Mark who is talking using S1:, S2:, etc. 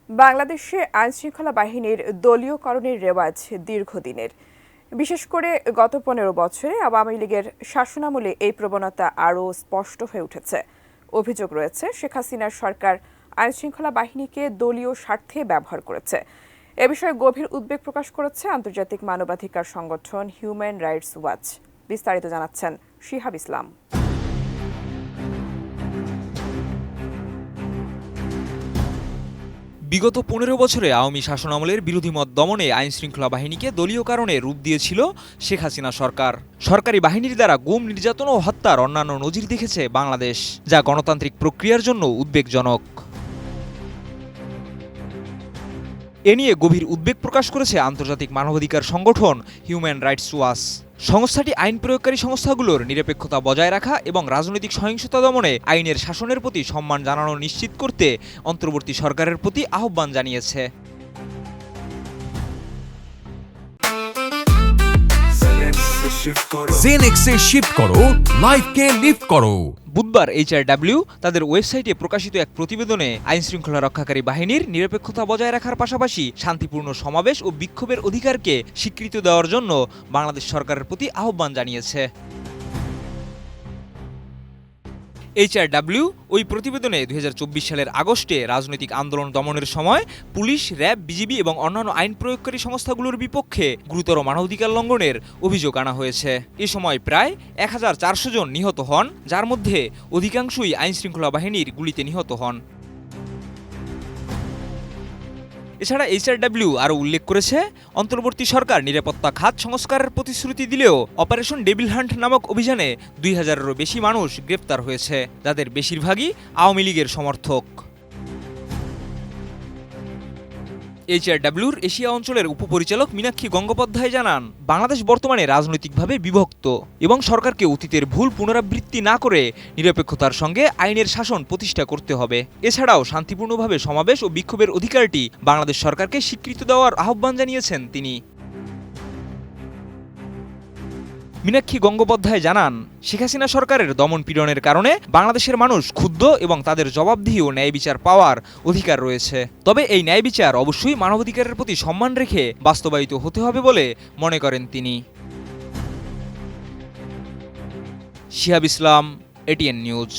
S1: বাংলাদেশে আইনশৃঙ্খলা বাহিনীর দলীয়করণের রেওয়াজ দীর্ঘদিনের। বিশেষ করে গত ১৫ বছরে আওয়ামী লীগের শাসনামলে এই প্রবণতা আরও স্পষ্ট হয়ে উঠেছে। অভিযোগ রয়েছে, শেখ হাসিনার সরকার আইনশৃঙ্খলা বাহিনীকে দলীয় স্বার্থে ব্যবহার করেছে। এ বিষয়ে গভীর উদ্বেগ প্রকাশ করেছে আন্তর্জাতিক মানবাধিকার সংগঠন হিউম্যান রাইটস ওয়াচ। বিস্তারিত জানাচ্ছেন শিহাব ইসলাম।
S2: বিগত ১৫ বছরে আওয়ামী শাসনামলের বিরোধী মত দমনে আইনশৃঙ্খলা বাহিনীকে দলীয় কারণে রূপ দিয়েছিল শেখ হাসিনা সরকার। সরকারি বাহিনীর দ্বারা গুম, নির্যাতন ও হত্যার অন্যান্য নজির দেখেছে বাংলাদেশ, যা গণতান্ত্রিক প্রক্রিয়ার জন্য উদ্বেগজনক। এ নিয়ে গভীর উদ্বেগ প্রকাশ করেছে আন্তর্জাতিক মানবাধিকার সংগঠন হিউম্যান রাইটস ওয়াচ। সংস্থাটি আইন প্রয়োগকারী সংস্থাগুলোর নিরপেক্ষতা বজায় রাখা এবং রাজনৈতিক সহিংসতা দমনে আইনের শাসনের প্রতি সম্মান জানানো নিশ্চিত করতে অন্তর্বর্তী সরকারের প্রতি আহ্বান জানিয়েছে।
S3: জেনেক্সে শিফট করো, লাইফকে লিফট করো।
S2: বুধবার HRW তাদের ওয়েবসাইটে প্রকাশিত এক প্রতিবেদনে আইনশৃঙ্খলা রক্ষাকারী বাহিনীর নিরপেক্ষতা বজায় রাখার পাশাপাশি শান্তিপূর্ণ সমাবেশ ও বিক্ষোভের অধিকারকে স্বীকৃতি দেওয়ার জন্য বাংলাদেশ সরকারের প্রতি আহ্বান জানিয়েছে। HRW ওই প্রতিবেদনে ২০২৪ সালের আগস্টে রাজনৈতিক আন্দোলন দমনের সময় পুলিশ, র্যাব, বিজিবি এবং অন্যান্য আইন প্রয়োগকারী সংস্থাগুলোর বিপক্ষে গুরুতর মানবাধিকার লঙ্ঘনের অভিযোগ আনা হয়েছে। এ সময় প্রায় ১,৪০০ জন নিহত হন, যার মধ্যে অধিকাংশই আইনশৃঙ্খলা বাহিনীর গুলিতে নিহত হন। এছাড়া HRW আরও উল্লেখ করেছে, অন্তর্বর্তী সরকার নিরাপত্তা খাত সংস্কারের প্রতিশ্রুতি দিলেও অপারেশন ডেভিল হান্ট নামক অভিযানে ২,০০০-এরও বেশি মানুষ গ্রেপ্তার হয়েছে, যাদের বেশিরভাগই আওয়ামী লীগের সমর্থক। HRWর এশিয়া অঞ্চলের উপপরিচালক মীনাক্ষী গঙ্গোপাধ্যায় জানান, বাংলাদেশ বর্তমানে রাজনৈতিকভাবে বিভক্ত এবং সরকারকে অতীতের ভুল পুনরাবৃত্তি না করে নিরপেক্ষতার সঙ্গে আইনের শাসন প্রতিষ্ঠা করতে হবে। এছাড়াও শান্তিপূর্ণভাবে সমাবেশ ও বিক্ষোভের অধিকারটি বাংলাদেশ সরকারকে স্বীকৃতি দেওয়ার আহ্বান জানিয়েছেন তিনি। মীনাক্ষী গঙ্গোপাধ্যায় জানান, শেখ হাসিনা সরকারের দমন পীড়নের কারণে বাংলাদেশের মানুষ ক্ষুব্ধ এবং তাদের জবাবদিহি ও ন্যায় বিচার পাওয়ার অধিকার রয়েছে। তবে এই ন্যায় বিচার অবশ্যই মানবাধিকারের প্রতি সম্মান রেখে বাস্তবায়িত হতে হবে বলে মনে করেন তিনি। শিহাব ইসলাম, ATN নিউজ।